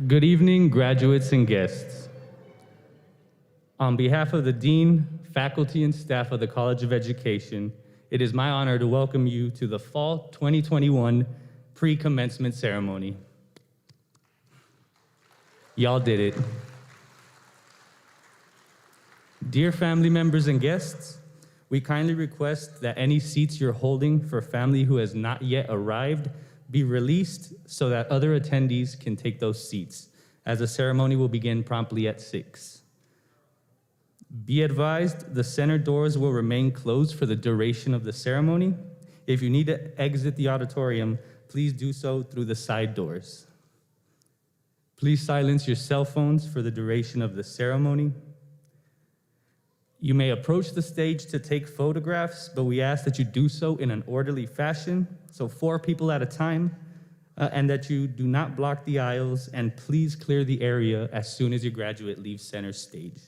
Good evening, graduates and guests. On behalf of the Dean, faculty, and staff of the College of Education, it is my honor to welcome you to the Fall 2021 Pre-commencement ceremony. Y'all did it. Dear family members and guests, we kindly request that any seats you're holding for family who has not yet arrived be released so that other attendees can take those seats, as the ceremony will begin promptly at 6. Be advised, the center doors will remain closed for the duration of the ceremony. If you need to exit the auditorium, please do so through the side doors. Please silence your cell phones for the duration of the ceremony. You may approach the stage to take photographs, but we ask that you do so in an orderly fashion, so 4 people at a time, and that you do not block the aisles, and please clear the area as soon as your graduate leaves center stage.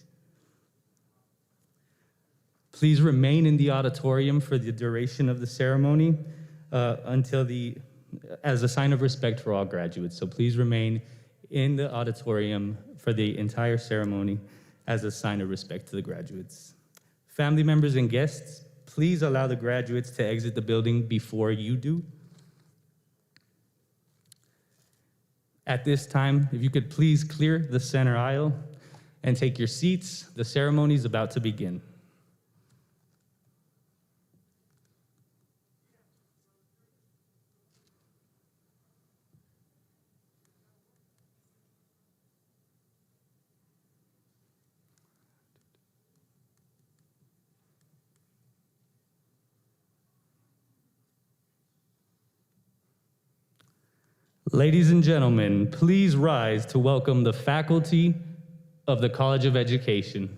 Please remain in the auditorium for the duration of the ceremony as a sign of respect for all graduates. So please remain in the auditorium for the entire ceremony as a sign of respect to the graduates. Family members and guests, please allow the graduates to exit the building before you do. At this time, if you could please clear the center aisle and take your seats, the ceremony is about to begin. Ladies and gentlemen, please rise to welcome the faculty of the College of Education.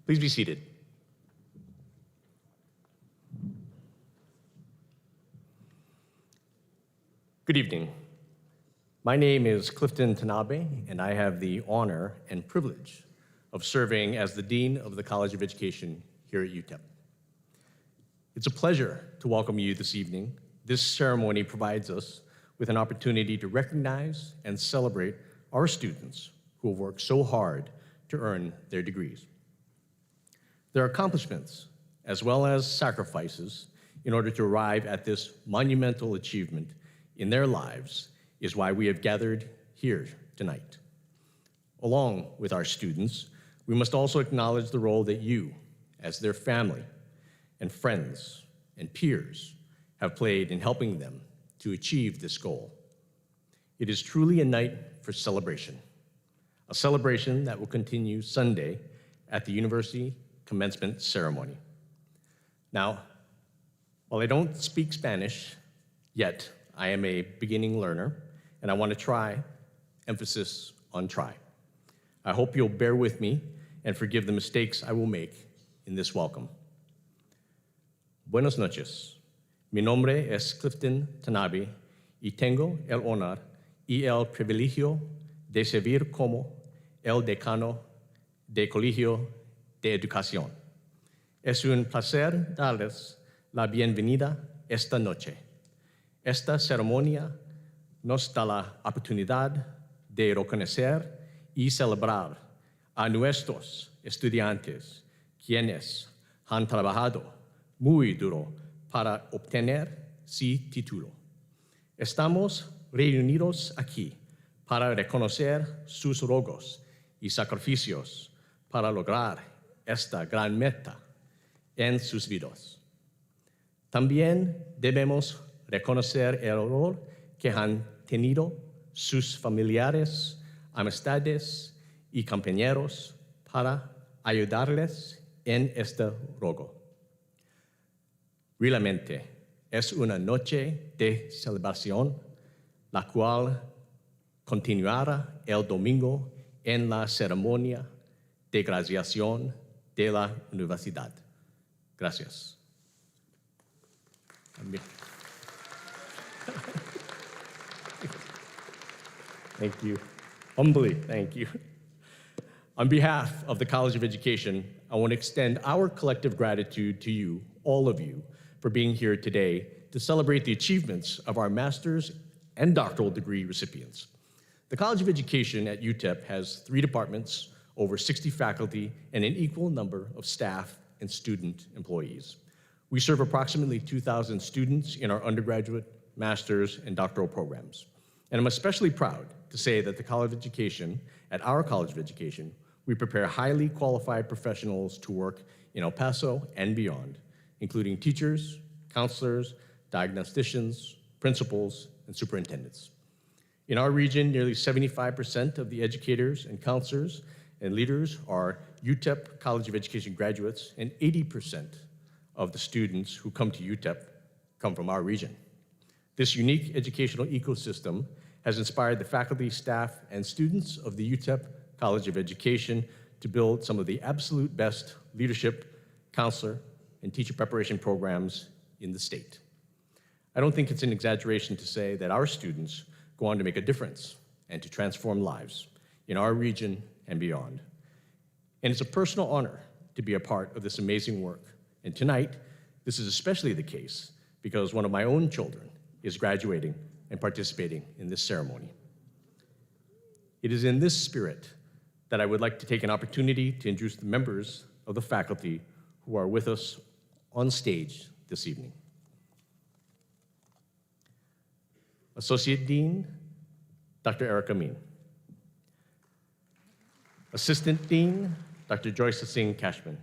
Please be seated. Good evening. My name is Clifton Tanabe, and I have the honor and privilege of serving as the Dean of the College of Education here at UTEP. It's a pleasure to welcome you this evening. This ceremony provides us with an opportunity to recognize and celebrate our students who have worked so hard to earn their degrees. Their accomplishments, as well as sacrifices, in order to arrive at this monumental achievement in their lives is why we have gathered here tonight. Along with our students, we must also acknowledge the role that you, as their family and friends and peers, have played in helping them to achieve this goal. It is truly a night for celebration, a celebration that will continue Sunday at the university commencement ceremony. Now, while I don't speak Spanish yet, I am a beginning learner, and I want to try, emphasis on try. I hope you'll bear with me and forgive the mistakes I will make in this welcome. Buenas noches. Mi nombre es Clifton Tanabe y tengo el honor y el privilegio de servir como el decano del Colegio de Educación. Es un placer darles la bienvenida esta noche. Esta ceremonia nos da la oportunidad de reconocer y celebrar a nuestros estudiantes, quienes han trabajado muy duro para obtener su título. Estamos reunidos aquí para reconocer sus logros y sacrificios para lograr esta gran meta en sus vidas. También debemos reconocer el rol que han tenido sus familiares, amistades y compañeros para ayudarles en este logro. Realmente es una noche de celebración, la cual continuará el domingo en la ceremonia de graduación de la universidad. Gracias. Thank you. Humbly, thank you. On behalf of the College of Education, I want to extend our collective gratitude to you, all of you, for being here today to celebrate the achievements of our master's and doctoral degree recipients. The College of Education at UTEP has 3 departments, over 60 faculty, and an equal number of staff and student employees. We serve approximately 2,000 students in our undergraduate, master's, and doctoral programs. And I'm especially proud to say that at our College of Education, we prepare highly qualified professionals to work in El Paso and beyond, including teachers, counselors, diagnosticians, principals, and superintendents. In our region, nearly 75% of the educators and counselors and leaders are UTEP College of Education graduates, and 80% of the students who come to UTEP come from our region. This unique educational ecosystem has inspired the faculty, staff, and students of the UTEP College of Education to build some of the absolute best leadership, counselor, and teacher preparation programs in the state. I don't think it's an exaggeration to say that our students go on to make a difference and to transform lives in our region and beyond. And it's a personal honor to be a part of this amazing work. And tonight, this is especially the case because one of my own children is graduating and participating in this ceremony. It is in this spirit that I would like to take an opportunity to introduce the members of the faculty who are with us on stage this evening. Associate Dean, Dr. Erica Mean. Assistant Dean, Dr. Joyce Singh Cashman.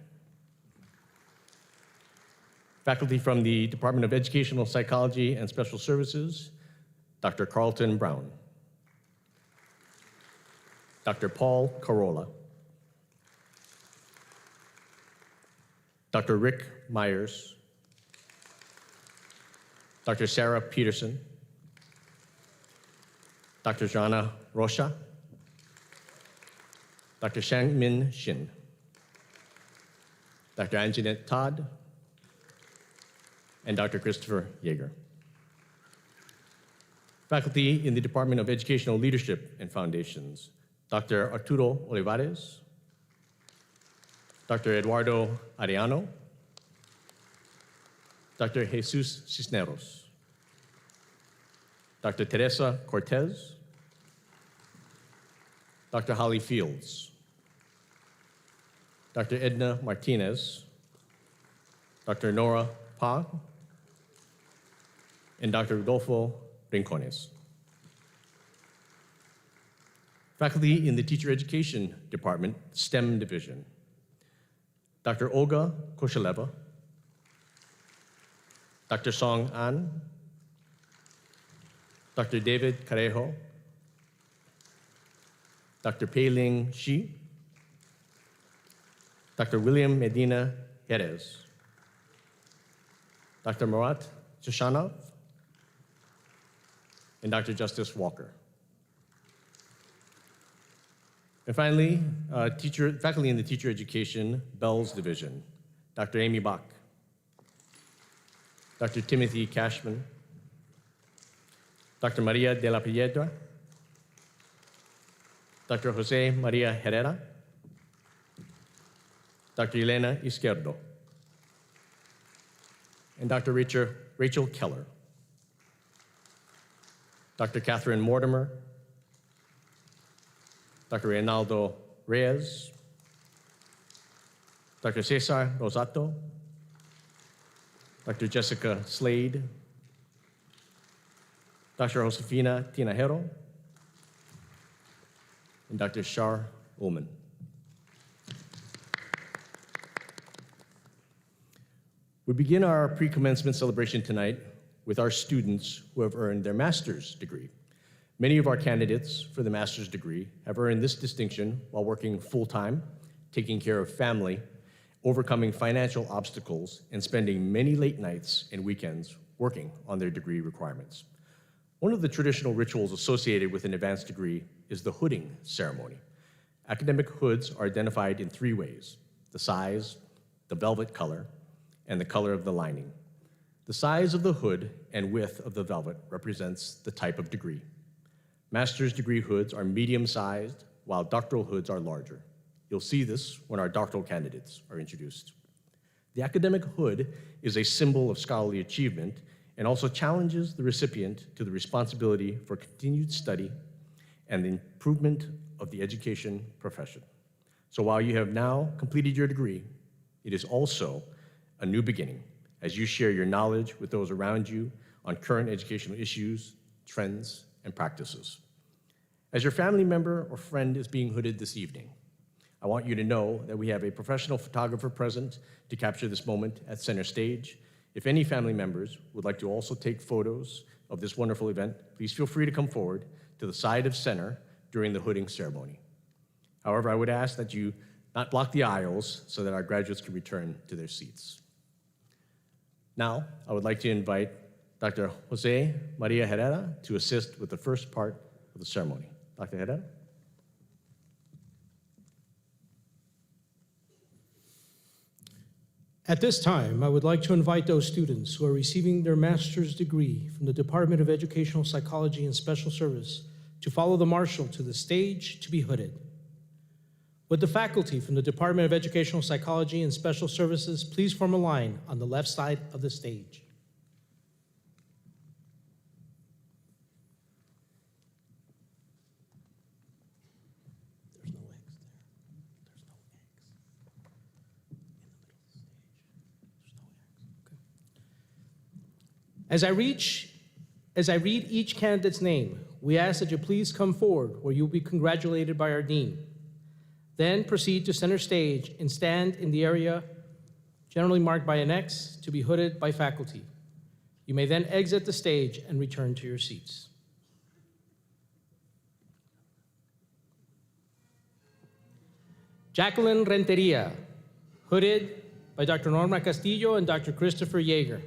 Faculty from the Department of Educational Psychology and Special Services, Dr. Carlton Brown. Dr. Paul Carolla. Dr. Rick Myers. Dr. Sarah Peterson. Dr. Jana Rocha. Dr. Shangmin Shin. Dr. Anjanette Todd. And Dr. Christopher Yeager. Faculty in the Department of Educational Leadership and Foundations, Dr. Arturo Olivares, Dr. Eduardo Arellano, Dr. Jesus Cisneros, Dr. Teresa Cortez, Dr. Holly Fields, Dr. Edna Martinez, Dr. Nora Pa, and Dr. Rodolfo Rincones. Faculty in the Teacher Education Department, STEM Division, Dr. Olga Kosheleva, Dr. Song An, Dr. David Carejo, Dr. Pei-Ling Shi, Dr. William Medina Jerez, Dr. Murat Shashanov, and Dr. Justice Walker. And finally, faculty in the Teacher Education Bells Division, Dr. Amy Bach, Dr. Timothy Cashman, Dr. Maria de la Piedra, Dr. Jose Maria Herrera, Dr. Elena Izquierdo, and Dr. Rachel Keller, Dr. Catherine Mortimer, Dr. Reynaldo Reyes, Dr. Cesar Rosato, Dr. Jessica Slade, Dr. Josefina Tinajero, and Dr. Shar Ullman. We begin our pre-commencement celebration tonight with our students who have earned their master's degree. Many of our candidates for the master's degree have earned this distinction while working full-time, taking care of family, overcoming financial obstacles, and spending many late nights and weekends working on their degree requirements. One of the traditional rituals associated with an advanced degree is the hooding ceremony. Academic hoods are identified in 3 ways: the size, the velvet color, and the color of the lining. The size of the hood and width of the velvet represents the type of degree. Master's degree hoods are medium-sized, while doctoral hoods are larger. You'll see this when our doctoral candidates are introduced. The academic hood is a symbol of scholarly achievement and also challenges the recipient to the responsibility for continued study and the improvement of the education profession. So while you have now completed your degree, it is also a new beginning as you share your knowledge with those around you on current educational issues, trends, and practices. As your family member or friend is being hooded this evening, I want you to know that we have a professional photographer present to capture this moment at center stage. If any family members would like to also take photos of this wonderful event, please feel free to come forward to the side of center during the hooding ceremony. However, I would ask that you not block the aisles so that our graduates can return to their seats. Now, I would like to invite Dr. Jose Maria Herrera to assist with the first part of the ceremony. Dr. Herrera? At this time, I would like to invite those students who are receiving their master's degree from the Department of Educational Psychology and Special Service to follow the marshal to the stage to be hooded. Would the faculty from the Department of Educational Psychology and Special Services please form a line on the left side of the stage? There's no X there. There's no X. In the middle of the stage. There's no X. Okay. As I read each candidate's name, we ask that you please come forward where you'll be congratulated by our dean. Then proceed to center stage and stand in the area generally marked by an X to be hooded by faculty. You may then exit the stage and return to your seats. Jacqueline Renteria, hooded by Dr. Norma Castillo and Dr. Christopher Yeager.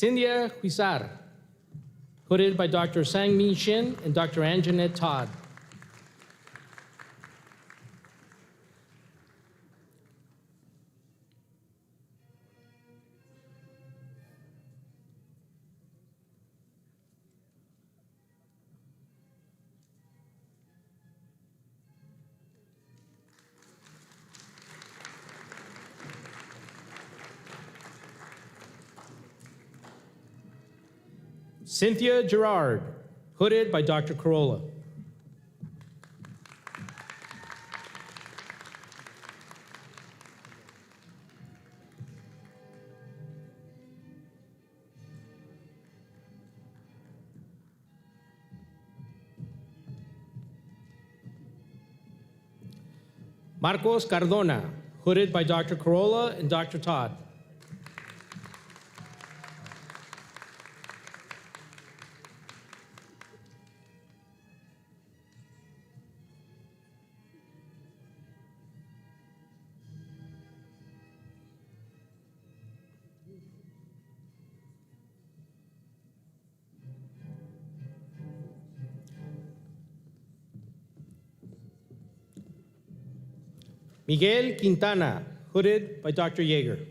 Cynthia Huizar, hooded by Dr. Sang-Mi Shin and Dr. Anjanette Todd. Cynthia Gerard, hooded by Dr. Corolla. Marcos Cardona, hooded by Dr. Corolla and Dr. Todd. Miguel Quintana, hooded by Dr. Yeager.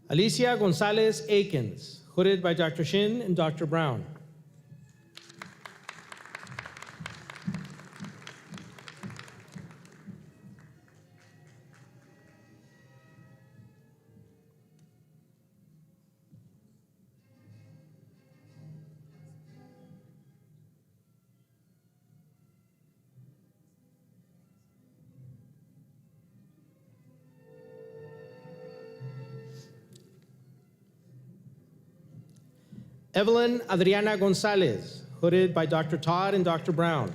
Alicia Gonzalez Akins, hooded by Dr. Shin and Dr. Brown. Evelyn Adriana Gonzalez, hooded by Dr. Todd and Dr. Brown.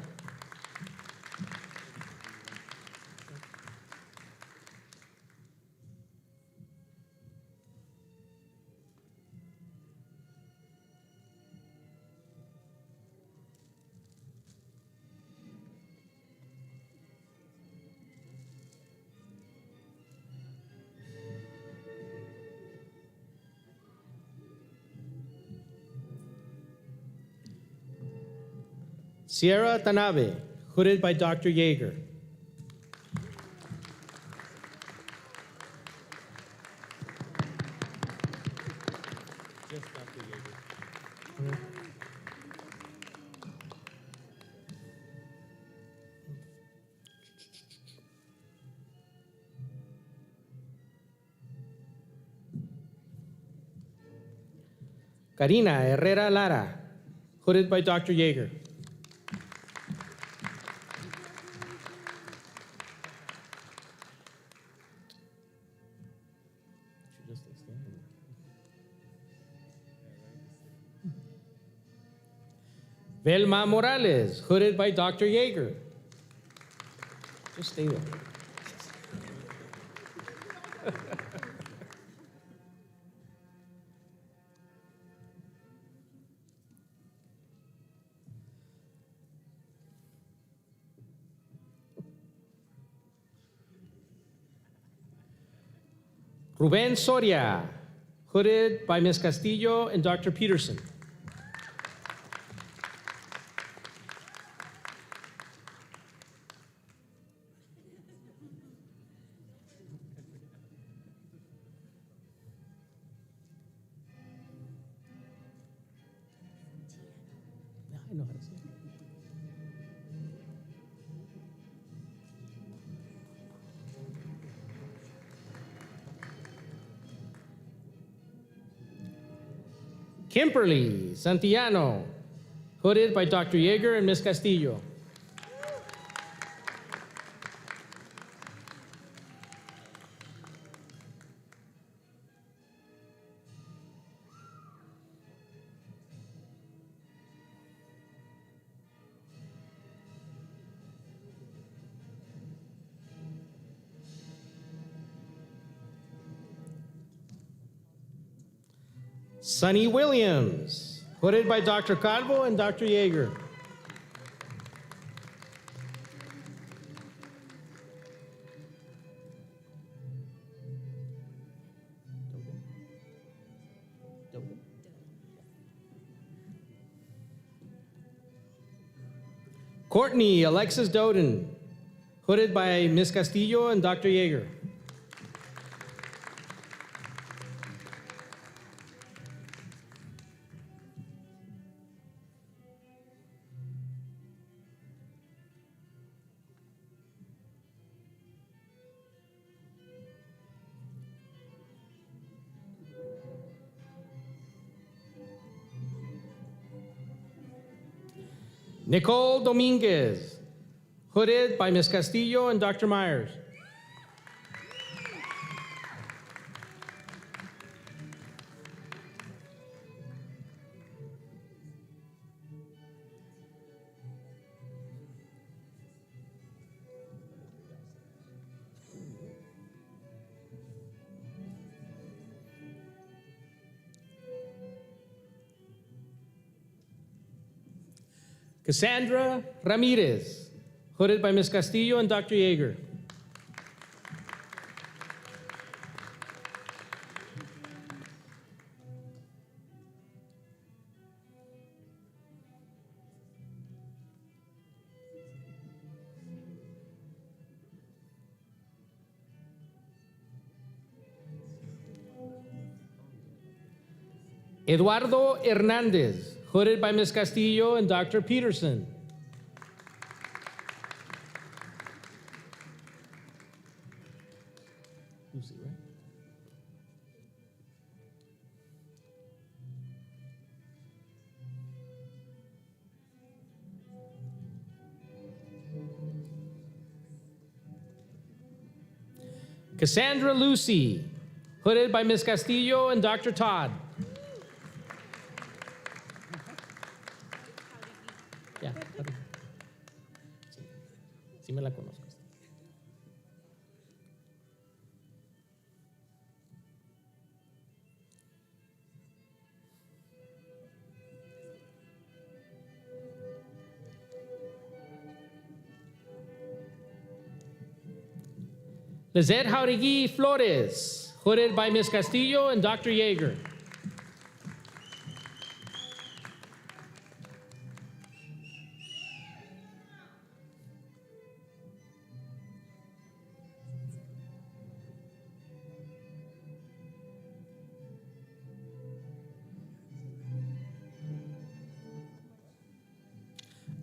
Sierra Tanabe, hooded by Dr. Yeager. Karina Herrera Lara, hooded by Dr. Yeager. Velma Morales, hooded by Dr. Yeager. Just stay there. Ruben Soria, hooded by Ms. Castillo and Dr. Peterson. I know how to say it. Kimberly Santillano, hooded by Dr. Yeager and Ms. Castillo. Sonny Williams, hooded by Dr. Calvo and Dr. Yeager. Courtney Alexis Doden, hooded by Ms. Castillo and Dr. Yeager. Nicole Dominguez, hooded by Ms. Castillo and Dr. Myers. Cassandra Ramirez, hooded by Ms. Castillo and Dr. Yeager. Eduardo Hernandez, hooded by Ms. Castillo and Dr. Peterson. Lucy, right? Cassandra Lucy, hooded by Ms. Castillo and Dr. Todd. Ya, sí me la conozco. Lizette Jauregui Flores, hooded by Ms. Castillo and Dr. Yeager.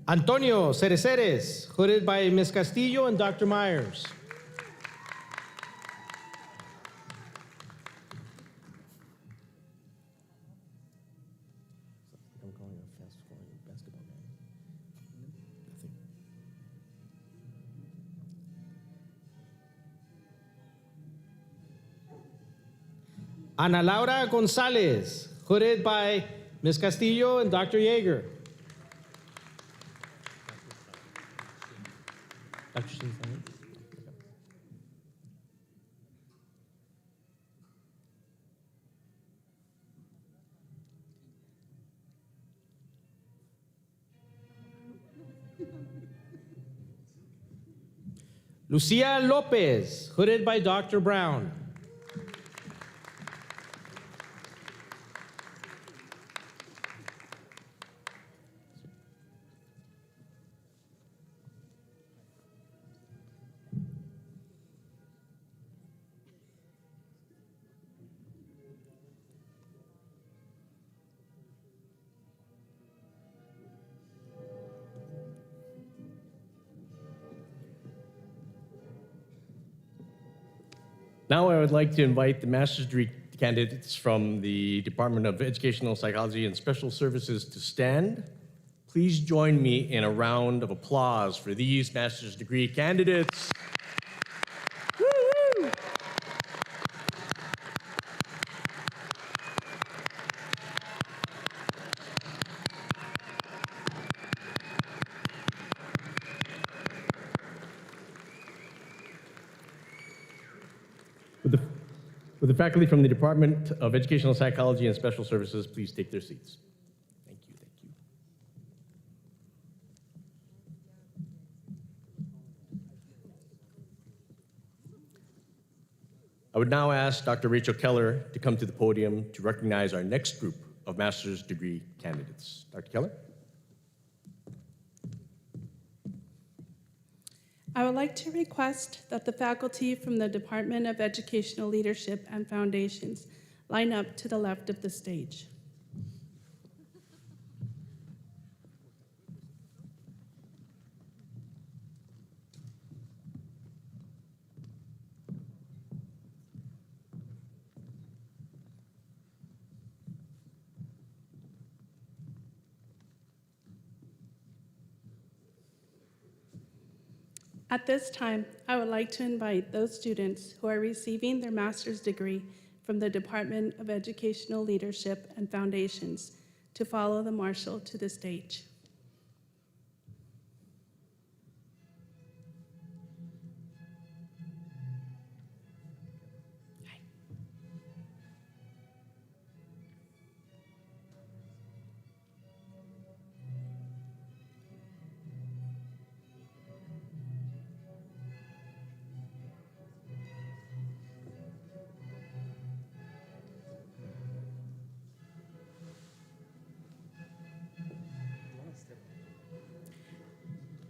Antonio Cereceres, hooded by Ms. Castillo and Dr. Myers. I'm calling a fast-scoring basketball game. Ana Laura Gonzalez, hooded by Ms. Castillo and Dr. Yeager. Dr. Shin's on it? Lucia Lopez, hooded by Dr. Brown. Now I would like to invite the master's degree candidates from the Department of Educational Psychology and Special Services to stand. Please join me in a round of applause for these master's degree candidates. Woo-hoo! Will the faculty from the Department of Educational Psychology and Special Services please take their seats? Thank you, thank you. I would now ask Dr. Rachel Keller to come to the podium to recognize our next group of master's degree candidates. Dr. Keller? I would like to request that the faculty from the Department of Educational Leadership and Foundations line up to the left of the stage. At this time, I would like to invite those students who are receiving their master's degree from the Department of Educational Leadership and Foundations to follow the marshal to the stage.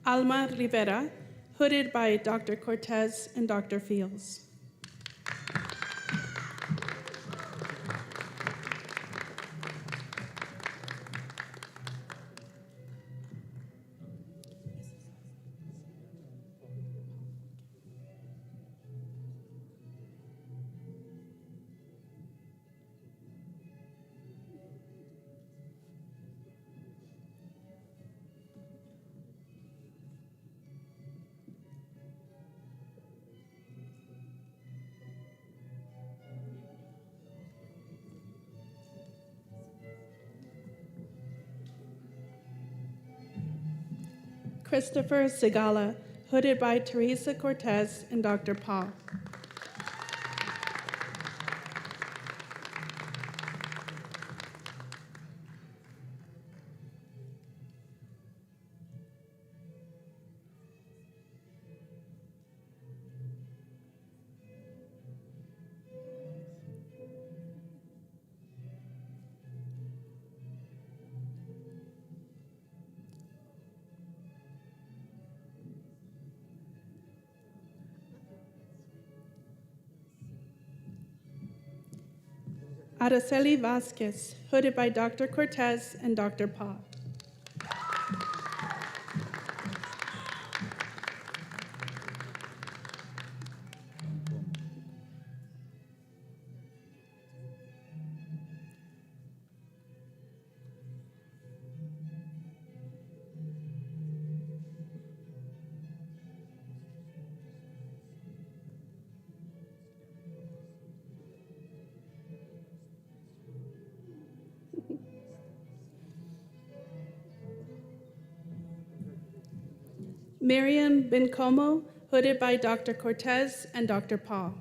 Alma Rivera, hooded by Dr. Cortez and Dr. Fields. Christopher Segala, hooded by Teresa Cortez and Dr. Paul. Araceli Vasquez, hooded by Dr. Cortez and Dr. Pa. Miriam Bencomo, hooded by Dr. Cortez and Dr. Pa.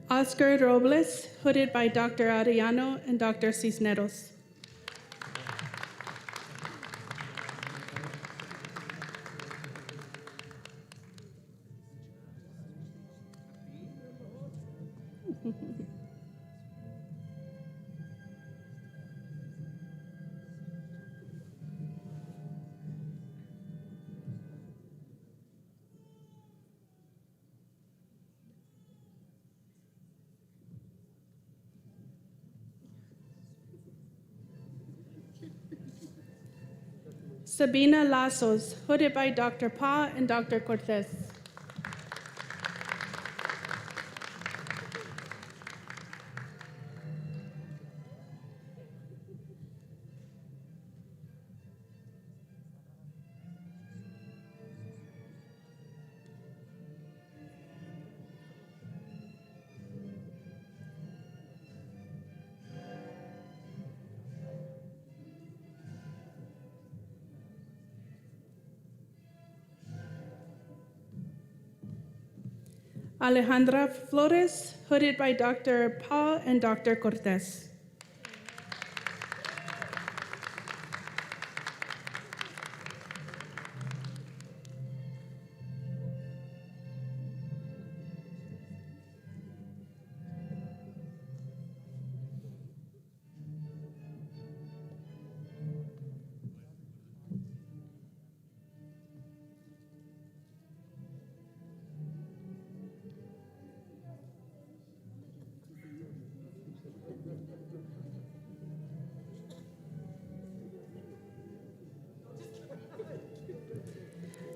Oscar Robles, hooded by Dr. Arellano and Dr. Cisneros. Sabina Lazos, hooded by Dr. Pa and Dr. Cortez. Alejandra Flores, hooded by Dr. Paul and Dr. Cortez.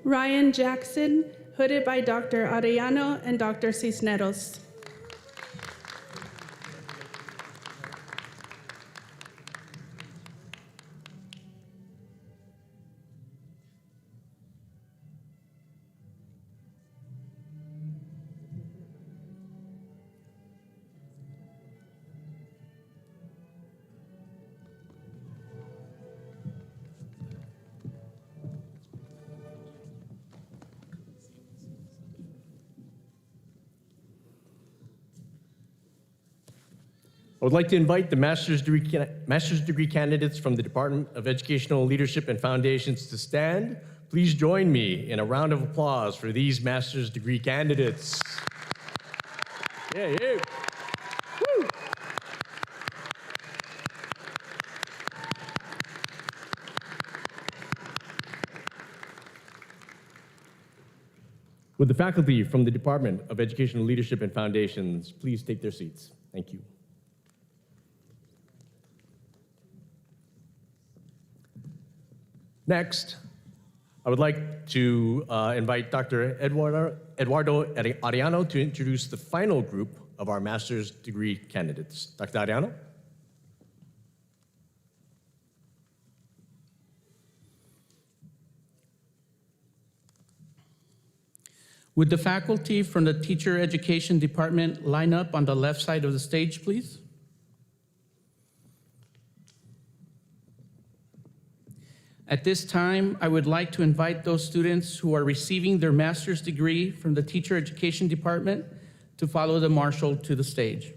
Ryan Jackson, hooded by Dr. Arellano and Dr. Cisneros. I would like to invite the master's degree candidates from the Department of Educational Leadership and Foundations to stand. Please join me in a round of applause for these master's degree candidates. Yeah, yeah. Woo. Would the faculty from the Department of Educational Leadership and Foundations please take their seats? Thank you. Next, I would like to invite Dr. Eduardo Arellano to introduce the final group of our master's degree candidates. Dr. Arellano? Would the faculty from the Teacher Education Department line up on the left side of the stage, please? At this time, I would like to invite those students who are receiving their master's degree from the Teacher Education Department to follow the marshal to the stage.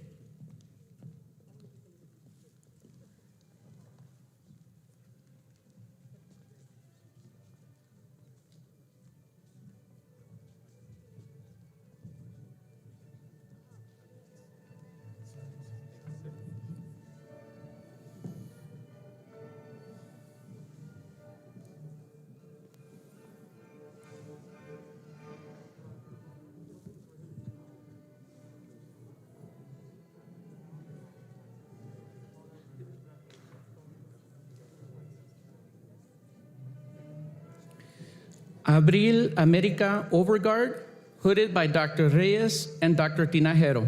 Abril America Overgard, hooded by Dr. Reyes and Dr. Tinajero.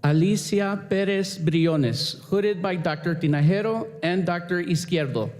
Alicia Perez Briones, hooded by Dr. Tinajero and Dr. Izquierdo.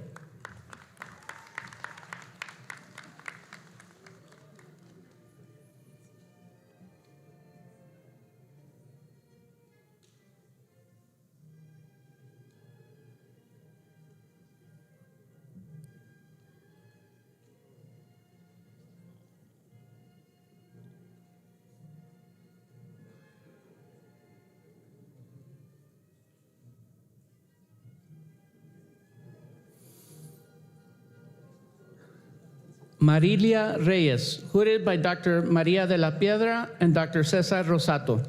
Marilia Reyes, hooded by Dr. Maria de la Piedra and Dr. Cesar Rosato.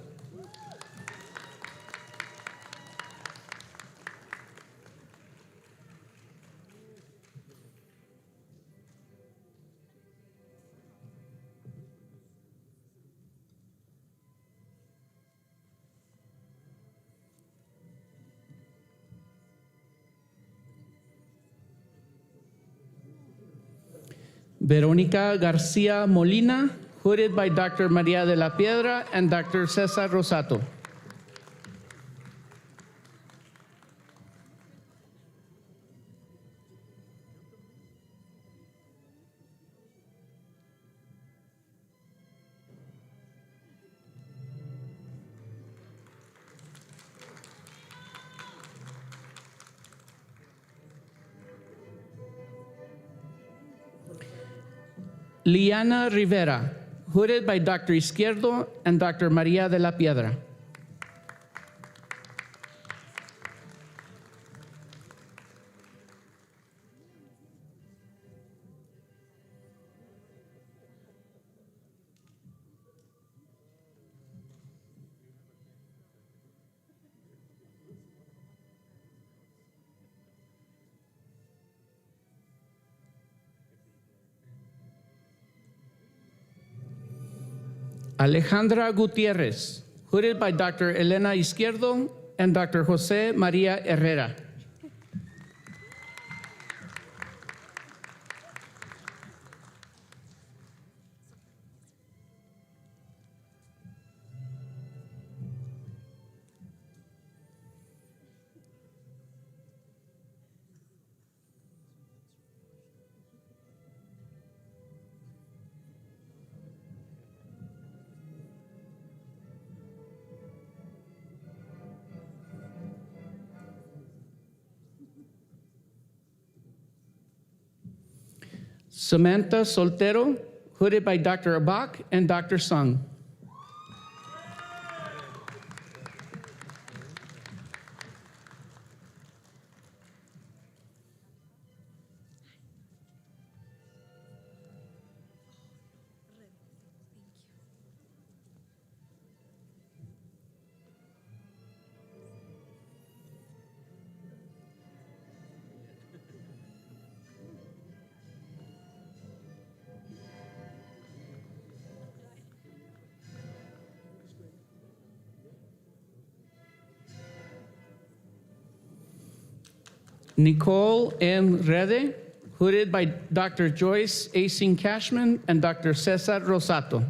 Verónica García Molina, hooded by Dr. Maria de la Piedra and Dr. Cesar Rosato. Liana Rivera, hooded by Dr. Izquierdo and Dr. Maria de la Piedra. Alejandra Gutierrez, hooded by Dr. Elena Izquierdo and Dr. Jose Maria Herrera. Samantha Soltero, hooded by Dr. Abak and Dr. Sung. Nicole M. Rede, hooded by Dr. Joyce Acing Cashman and Dr. Cesar Rosato.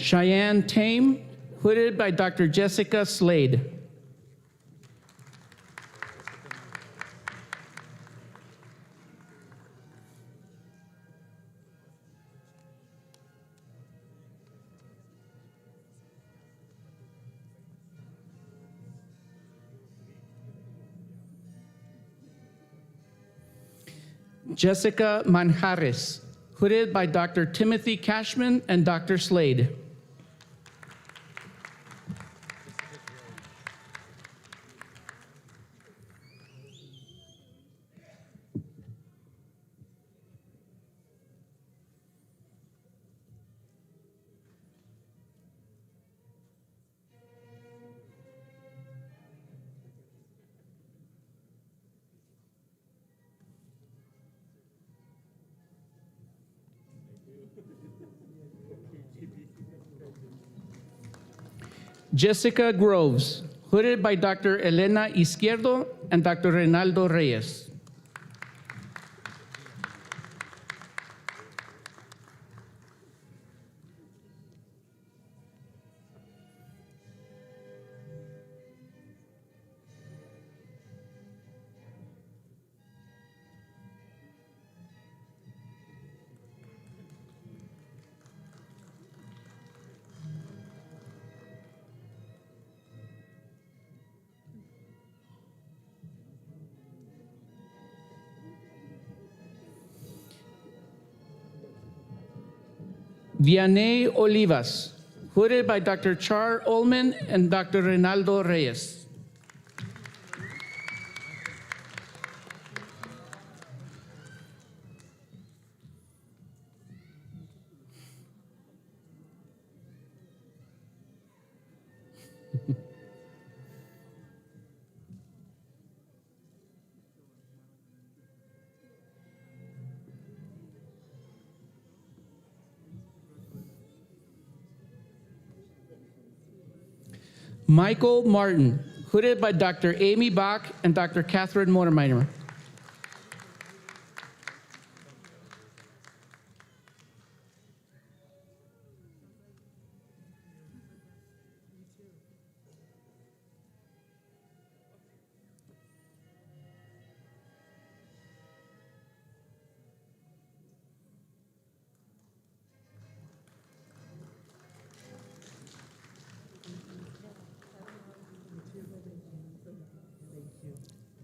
Cheyenne Tame, hooded by Dr. Jessica Slade. Jessica Manjares, hooded by Dr. Timothy Cashman and Dr. Slade. Jessica Groves, hooded by Dr. Elena Izquierdo and Dr. Reynaldo Reyes. Vianney Olivas, hooded by Dr. Char Ullman and Dr. Reynaldo Reyes. Michael Martin, hooded by Dr. Amy Bach and Dr. Catherine Motorminer.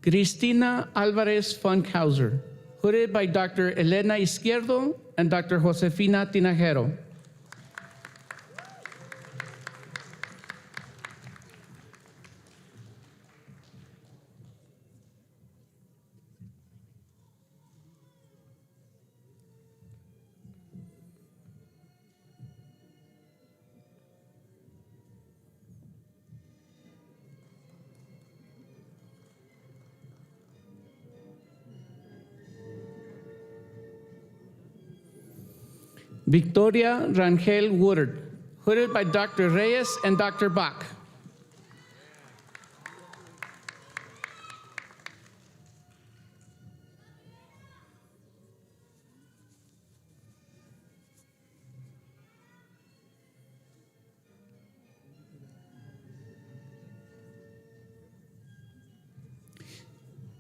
Cristina Alvarez Funkhauser, hooded by Dr. Elena Izquierdo and Dr. Josefina Tinajero. Victoria Rangel Woodard, hooded by Dr. Reyes and Dr. Bach.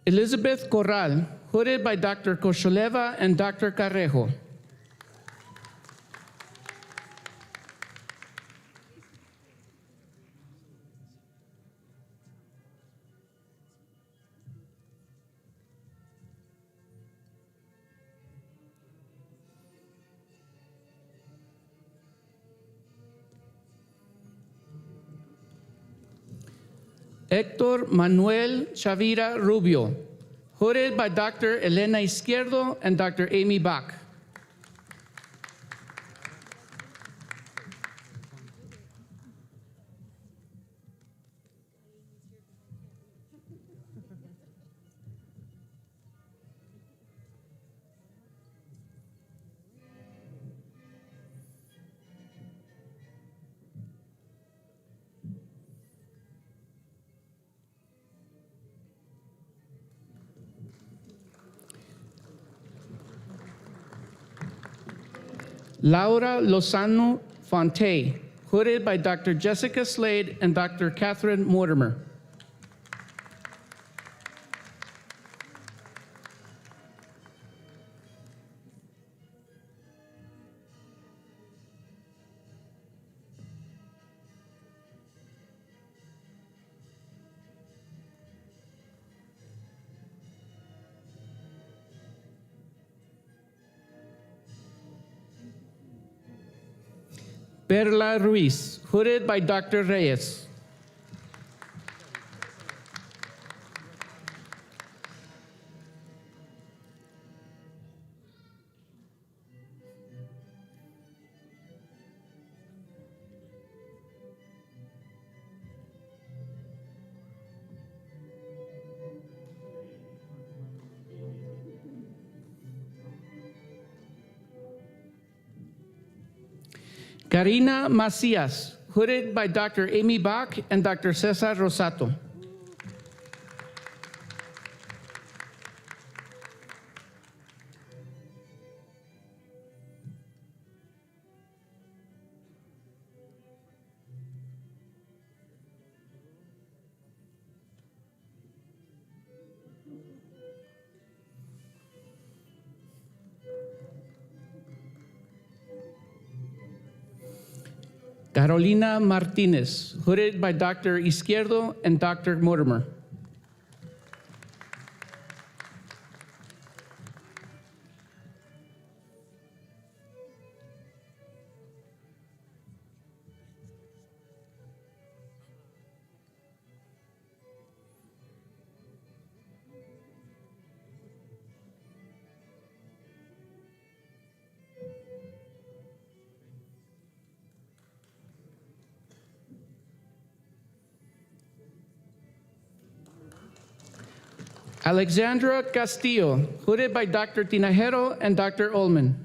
Elizabeth Corral, hooded by Dr. Kosholeva and Dr. Carrejo. Héctor Manuel Chavira Rubio, hooded by Dr. Elena Izquierdo and Dr. Amy Bach. Laura Lozano Fonte, hooded by Dr. Jessica Slade and Dr. Catherine Mortimer. Perla Ruiz, hooded by Dr. Reyes. Karina Macias, hooded by Dr. Amy Bach and Dr. Cesar Rosato. Carolina Martinez, hooded by Dr. Izquierdo and Dr. Mortimer. Alexandra Castillo, hooded by Dr. Tinajero and Dr. Ullman.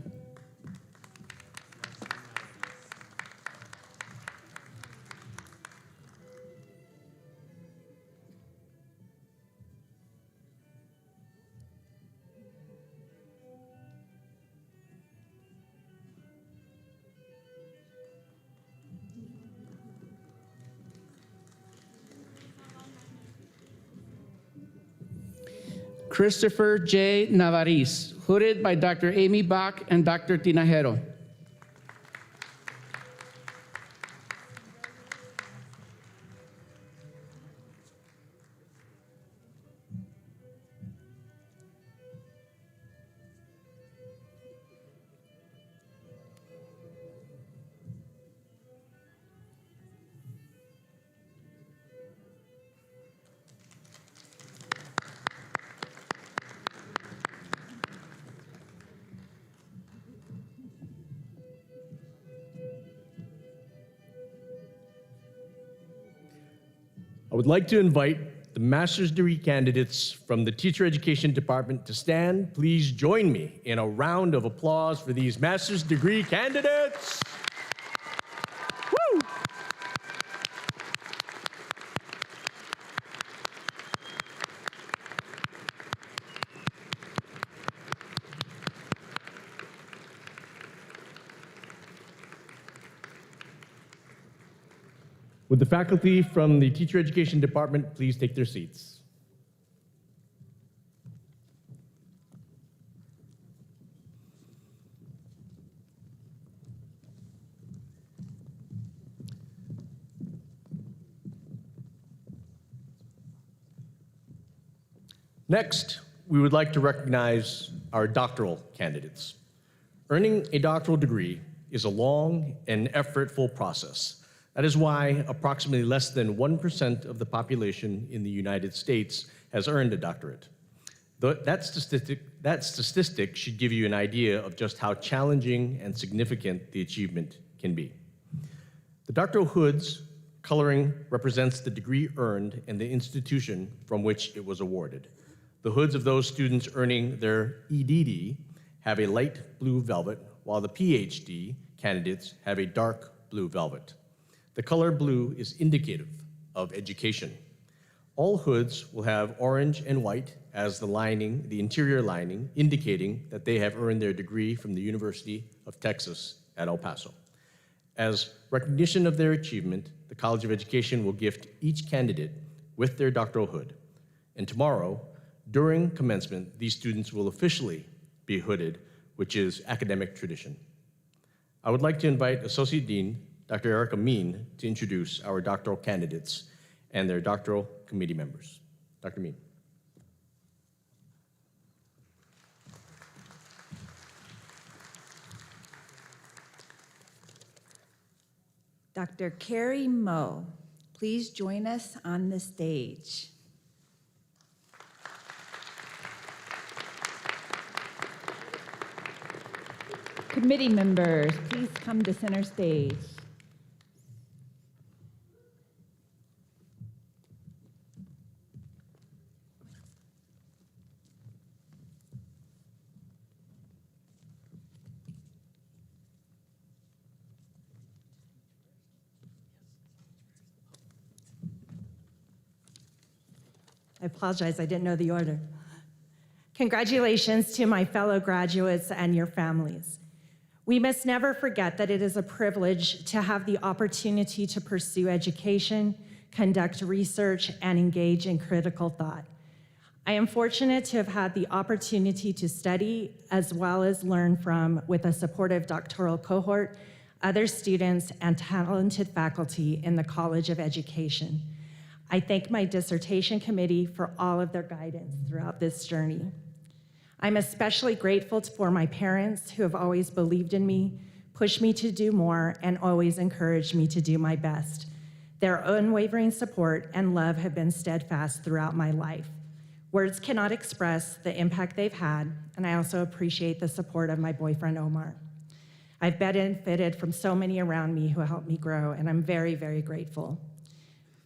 Christopher J. Navarez, hooded by Dr. Amy Bach and Dr. Tinajero. would like to invite the master's degree candidates from the Teacher Education Department to stand. Please join me in a round of applause for these master's degree candidates. Woo! Would the faculty from the Teacher Education Department please take their seats? Next, we would like to recognize our doctoral candidates. Earning a doctoral degree is a long and effortful process. That is why approximately less than 1% of the population in the United States has earned a doctorate. That statistic should give you an idea of just how challenging and significant the achievement can be. The doctoral hood's coloring represents the degree earned and the institution from which it was awarded. The hoods of those students earning their EDD have a light blue velvet, while the PhD candidates have a dark blue velvet. The color blue is indicative of education. All hoods will have orange and white as the lining, the interior lining, indicating that they have earned their degree from the University of Texas at El Paso. As recognition of their achievement, the College of Education will gift each candidate with their doctoral hood. And tomorrow, during commencement, these students will officially be hooded, which is academic tradition. I would like to invite Associate Dean Dr. Erica Mean to introduce our doctoral candidates and their doctoral committee members. Dr. Mean. Dr. Carrie Moe, please join us on the stage. Committee members, please come to center stage. I apologize, I didn't know the order. Congratulations to my fellow graduates and your families. We must never forget that it is a privilege to have the opportunity to pursue education, conduct research, and engage in critical thought. I am fortunate to have had the opportunity to study as well as learn from, with a supportive doctoral cohort, other students and talented faculty in the College of Education. I thank my dissertation committee for all of their guidance throughout this journey. I'm especially grateful for my parents who have always believed in me, pushed me to do more, and always encouraged me to do my best. Their unwavering support and love have been steadfast throughout my life. Words cannot express the impact they've had, and I also appreciate the support of my boyfriend, Omar. I've benefited from so many around me who helped me grow, and I'm very, very grateful.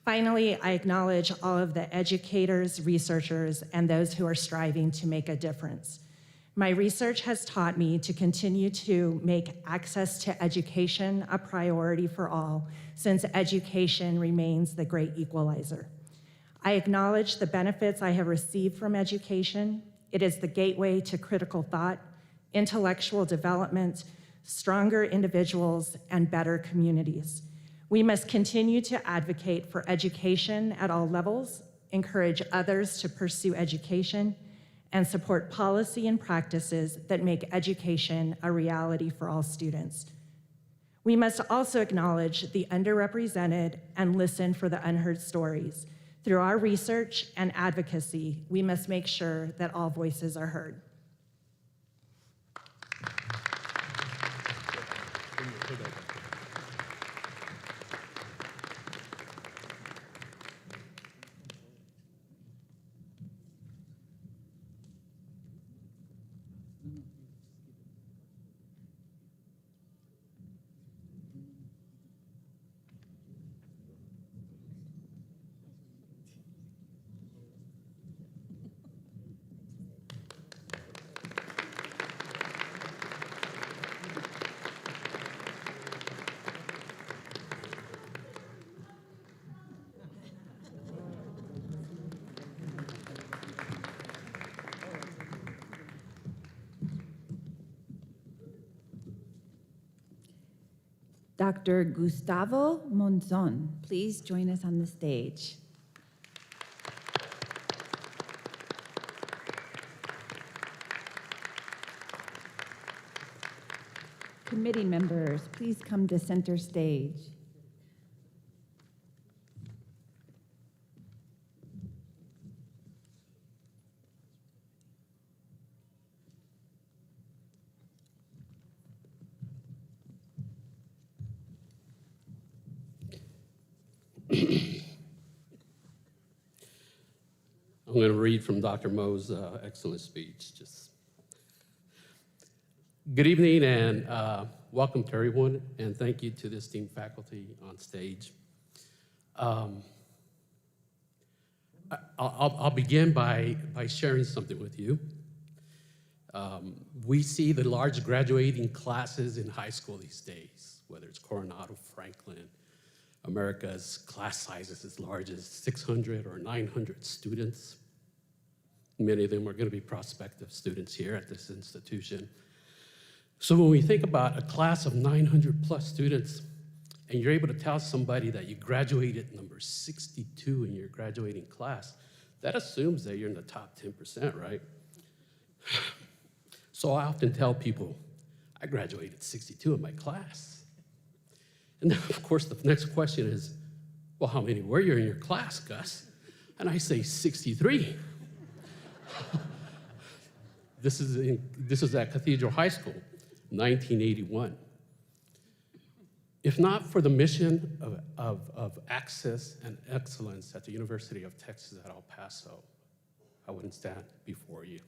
Finally, I acknowledge all of the educators, researchers, and those who are striving to make a difference. My research has taught me to continue to make access to education a priority for all, since education remains the great equalizer. I acknowledge the benefits I have received from education. It is the gateway to critical thought, intellectual development, stronger individuals, and better communities. We must continue to advocate for education at all levels, encourage others to pursue education, and support policy and practices that make education a reality for all students. We must also acknowledge the underrepresented and listen for the unheard stories. Through our research and advocacy, we must make sure that all voices are heard. Dr. Gustavo Monzon, please join us on the stage. Committee members, please come to center stage. I'm going to read from Dr. Mo's excellent speech. Good evening and welcome to everyone, and thank you to the esteemed faculty on stage. I'll begin by sharing something with you. We see the large graduating classes in high school these days, whether it's Coronado, Franklin. America's class sizes as large as 600 or 900 students. Many of them are going to be prospective students here at this institution. So when we think about a class of 900 plus students, and you're able to tell somebody that you graduated number 62 in your graduating class, that assumes that you're in the top 10%, right? So I often tell people, I graduated 62 in my class. And then, of course, the next question is, well, how many were you in your class, Gus? And I say 63. This is at Cathedral High School, 1981. If not for the mission of access and excellence at the University of Texas at El Paso, I wouldn't stand before you.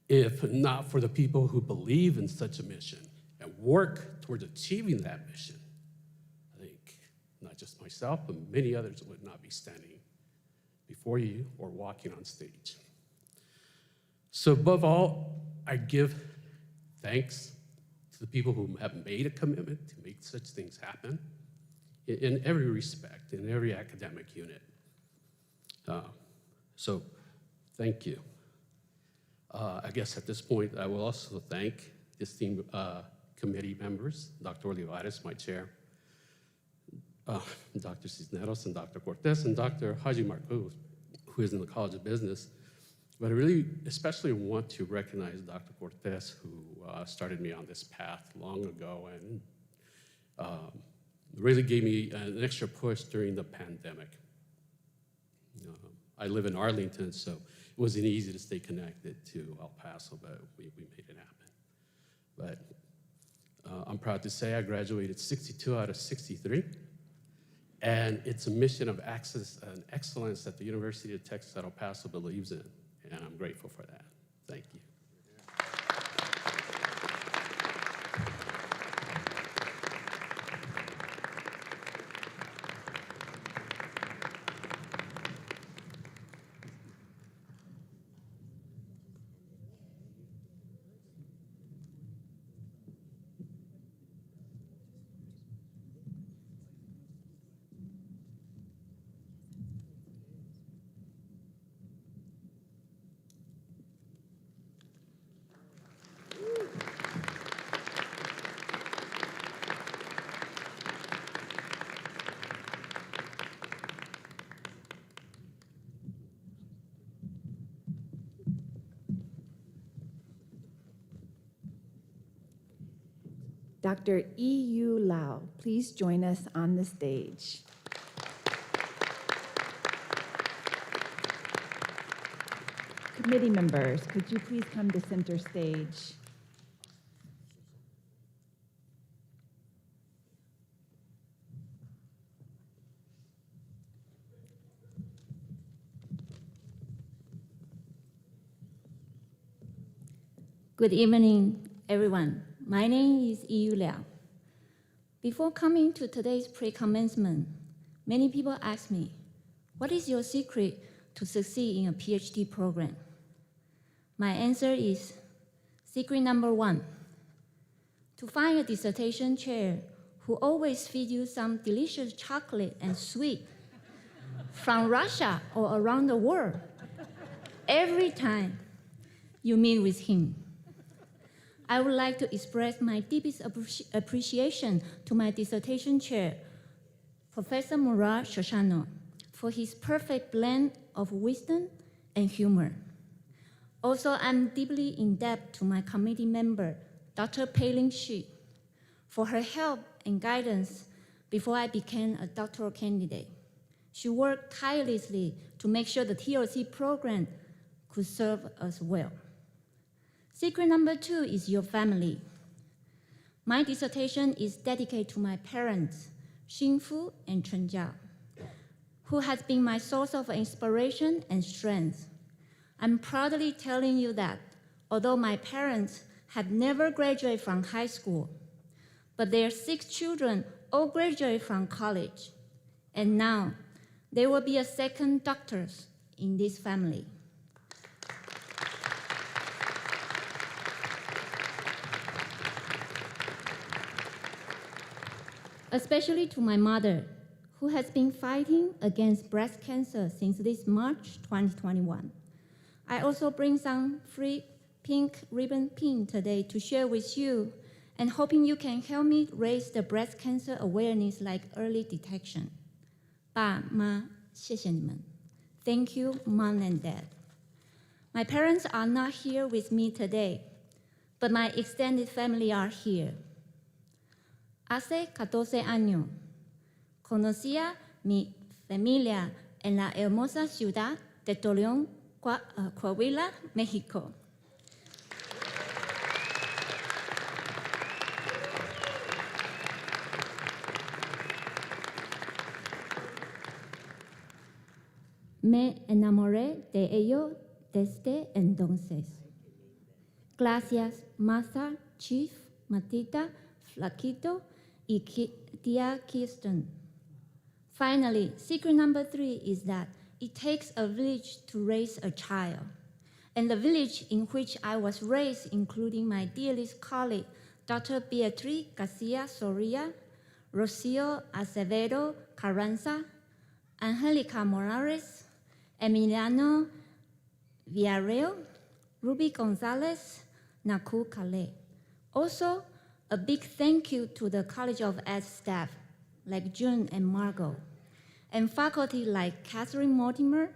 If not for the people who believe in such a mission and work towards achieving that mission, I think not just myself, but many others would not be standing before you or walking on stage. So above all, I give thanks to the people who have made a commitment to make such things happen in every respect, in every academic unit. So thank you. I guess at this point, I will also thank esteemed committee members, Dr. Olivares, my chair, Dr. Cisneros and Dr. Cortez, and Dr. Haji Marcuz, who is in the College of Business. But I really especially want to recognize Dr. Cortez, who started me on this path long ago and really gave me an extra push during the pandemic. I live in Arlington, so it wasn't easy to stay connected to El Paso, but we made it happen. But I'm proud to say I graduated 62 out of 63. And it's a mission of access and excellence that the University of Texas at El Paso believes in, and I'm grateful for that. Thank you. Dr. E.U. Lau, please join us on the stage. Committee members, could you please come to center stage? Good evening, everyone. My name is Yu Liao. Before coming to today's pre-commencement, many people ask me, what is your secret to succeed in a PhD program? My answer is, secret number one, to find a dissertation chair who always feeds you some delicious chocolate and sweet from Russia or around the world every time you meet with him. I would like to express my deepest appreciation to my dissertation chair, Professor Murad Shoshano, for his perfect blend of wisdom and humor. Also, I'm deeply indebted to my committee member, Dr. Pei-Ling Xu, for her help and guidance before I became a doctoral candidate. She worked tirelessly to make sure the TLC program could serve us well. Secret number 2 is your family. My dissertation is dedicated to my parents, Xingfu and Chenjia, who has been my source of inspiration and strength. I'm proudly telling you that although my parents had never graduated from high school, but their 6 children all graduated from college, and now there will be a second doctors in this family. Especially to my mother, who has been fighting against breast cancer since this March 2021. I also bring some free pink ribbon pin today to share with you, and hoping you can help me raise the breast cancer awareness like early detection. 爸妈，谢谢你们. Thank you, Mom and Dad. My parents are not here with me today, but my extended family are here. Hace 14 años, conocía mi familia en la hermosa ciudad de Torreón, Coahuila, México. Me enamoré de ellos desde entonces. Gracias, Martha, Chief, Matita, Flaquito, y Tia Kirsten. Finally, secret number 3 is that it takes a village to raise a child. And the village in which I was raised, including my dearest colleague, Dr. Beatriz Garcia Soria, Rocio Acevedo Carranza, Angelica Morales, Emiliano Villarreal, Ruby Gonzalez, Naku Kale. Also, a big thank you to the College of Ed staff, like June and Margot, and faculty like Catherine Mortimer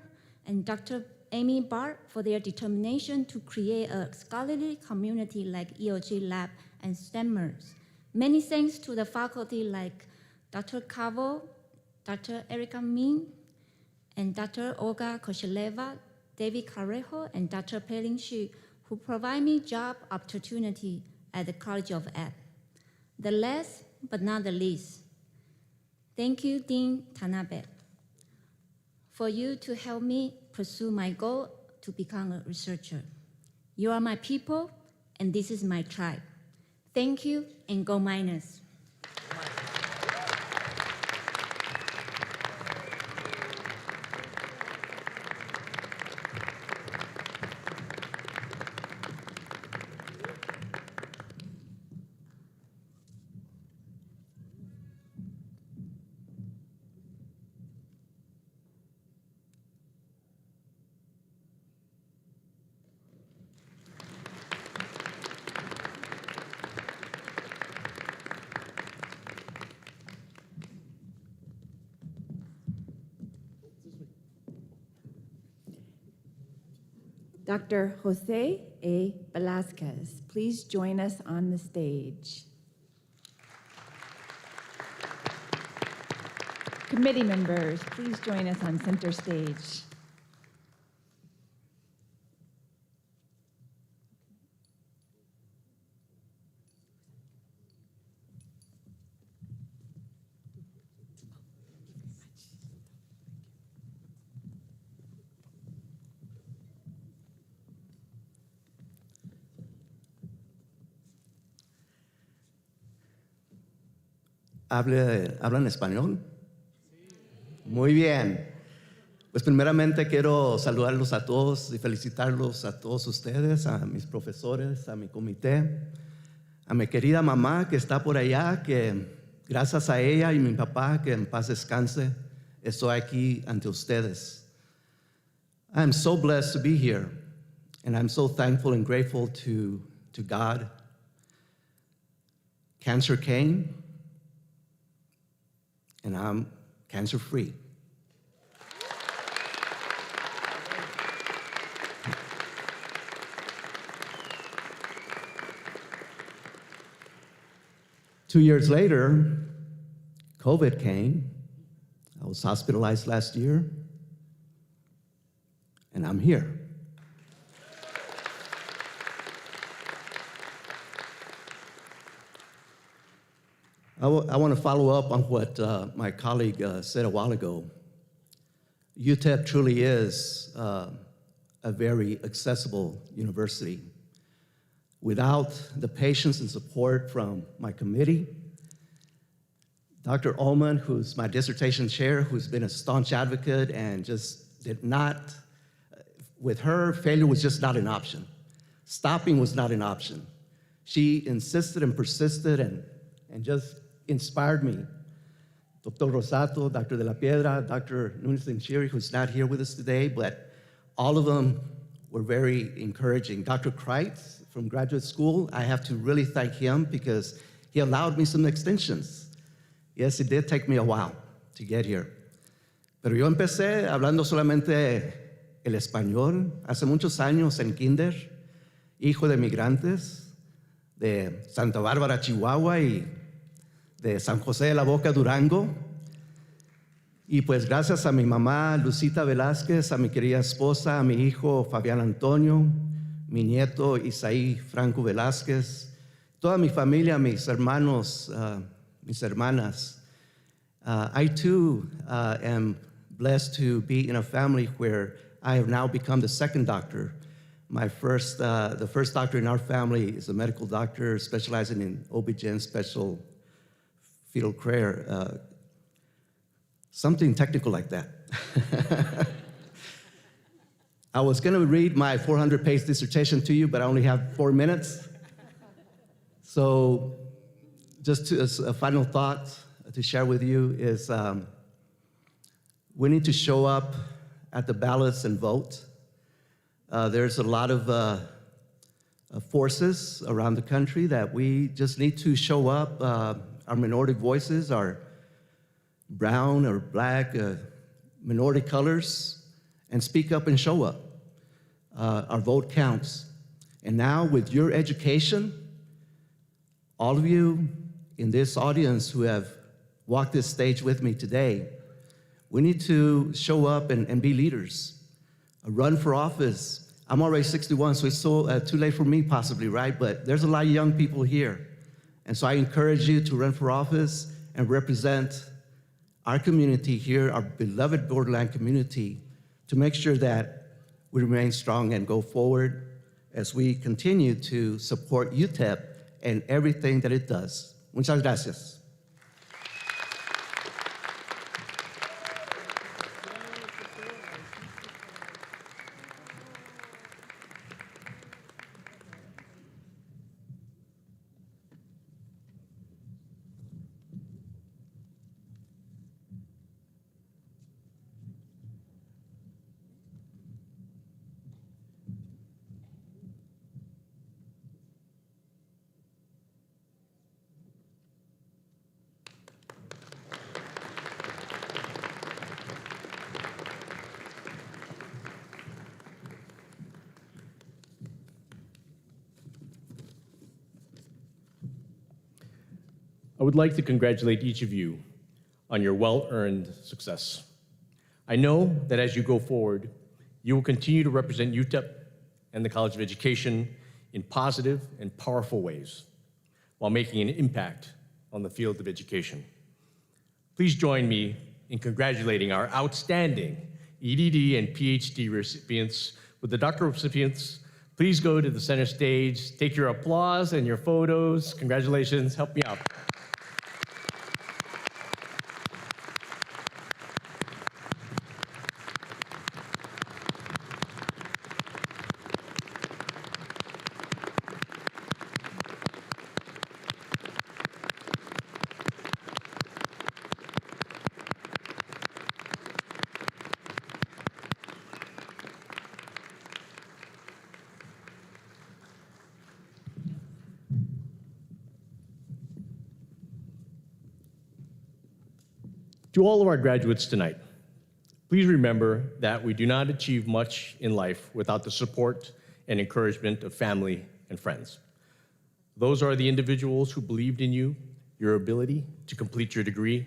and Dr. Amy Bart for their determination to create a scholarly community like EOG Lab and STEMers. Many thanks to the faculty like Dr. Cavo, Dr. Erica Min, and Dr. Olga Kosheleva, David Carrejo, and Dr. Pei-Ling Xu, who provide me job opportunity at the College of Ed. The last but not the least, thank you, Dean Tanabe, for you to help me pursue my goal to become a researcher. You are my people, and this is my tribe. Thank you, and go Miners. Dr. Jose A. Velasquez, please join us on the stage. Committee members, please join us on center stage. ¿Hablan español? Muy bien. Pues primeramente quiero saludarlos a todos y felicitarlos a todos ustedes, a mis profesores, a mi comité, a mi querida mamá que está por allá, que gracias a ella y mi papá, que en paz descanse, estoy aquí ante ustedes. I am so blessed to be here, and I'm so thankful and grateful to God cancer came, and I'm cancer-free. Two years later, COVID came. I was hospitalized last year, and I'm here. I want to follow up on what my colleague said a while ago. UTEP truly is a very accessible university. Without the patience and support from my committee, Dr. Ullman, who's my dissertation chair, who's been a staunch advocate and just did not, with her, failure was just not an option. Stopping was not an option. She insisted and persisted and just inspired me. Dr. Rosato, Dr. De La Piedra, Dr. Nunes-Linchiri, who's not here with us today, but all of them were very encouraging. Dr. Kreitz from graduate school, I have to really thank him because he allowed me some extensions. Yes, it did take me a while to get here. Pero yo empecé hablando solamente el español hace muchos años en kinder, hijo de migrantes de Santa Bárbara, Chihuahua, y de San José de la Boca, Durango. Y pues gracias a mi mamá, Lucita Velázquez, a mi querida esposa, a mi hijo Fabián Antonio, mi nieto Isaí Franco Velázquez, toda mi familia, mis hermanos, mis hermanas. I too am blessed to be in a family where I have now become the second doctor. The first doctor in our family is a medical doctor specializing in OB-GYN, special fetal care, something technical like that. I was going to read my 400-page dissertation to you, but I only have 4 minutes. So just as a final thought to share with you is we need to show up at the ballots and vote. There's a lot of forces around the country that we just need to show up. Our minority voices, our brown or black minority colors, and speak up and show up. Our vote counts. And now with your education, all of you in this audience who have walked this stage with me today, we need to show up and be leaders. Run for office. I'm already 61, so it's too late for me possibly, right? But there's a lot of young people here. And so I encourage you to run for office and represent our community here, our beloved Borderland community, to make sure that we remain strong and go forward as we continue to support UTEP and everything that it does. Muchas gracias. I would like to congratulate each of you on your well-earned success. I know that as you go forward, you will continue to represent UTEP and the College of Education in positive and powerful ways while making an impact on the field of education. Please join me in congratulating our outstanding EDD and PhD recipients. With the doctoral recipients, please go to the center stage, take your applause and your photos. Congratulations, help me out. To all of our graduates tonight, please remember that we do not achieve much in life without the support and encouragement of family and friends. Those are the individuals who believed in you, your ability to complete your degree.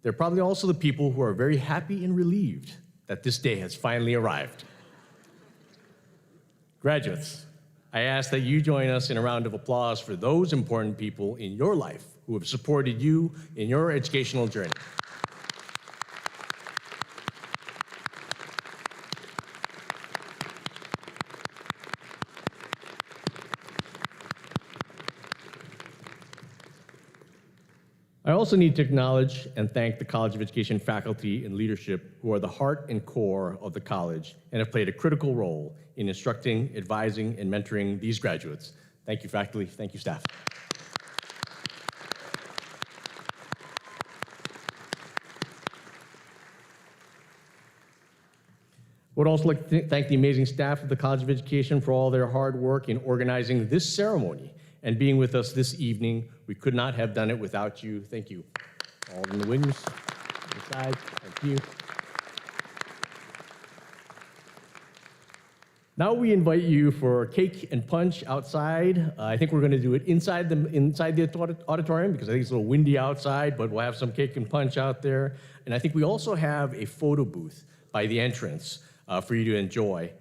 They're probably also the people who are very happy and relieved that this day has finally arrived. Graduates, I ask that you join us in a round of applause for those important people in your life who have supported you in your educational journey. I also need to acknowledge and thank the College of Education faculty and leadership who are the heart and core of the college and have played a critical role in instructing, advising, and mentoring these graduates. Thank you, faculty. Thank you, staff. I would also like to thank the amazing staff of the College of Education for all their hard work in organizing this ceremony and being with us this evening. We could not have done it without you. Thank you. All in the wings, on the sides, thank you. Now we invite you for cake and punch outside. I think we're going to do it inside the auditorium because I think it's a little windy outside, but we'll have some cake and punch out there. And I think we also have a photo booth by the entrance for you to enjoy.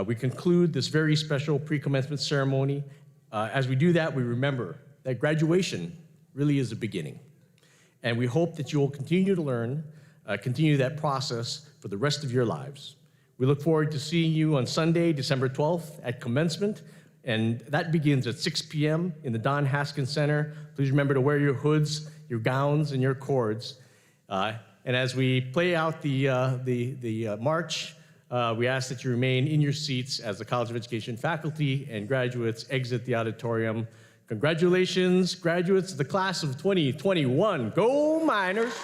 We conclude this very special pre-commencement ceremony. As we do that, we remember that graduation really is a beginning. And we hope that you will continue to learn, continue that process for the rest of your lives. We look forward to seeing you on Sunday, December 12th at commencement, and that begins at 6 p.m. in the Don Haskins Center. Please remember to wear your hoods, your gowns, and your cords. And as we play out the march, we ask that you remain in your seats as the College of Education faculty and graduates exit the auditorium. Congratulations, graduates of the class of 2021. Go Miners!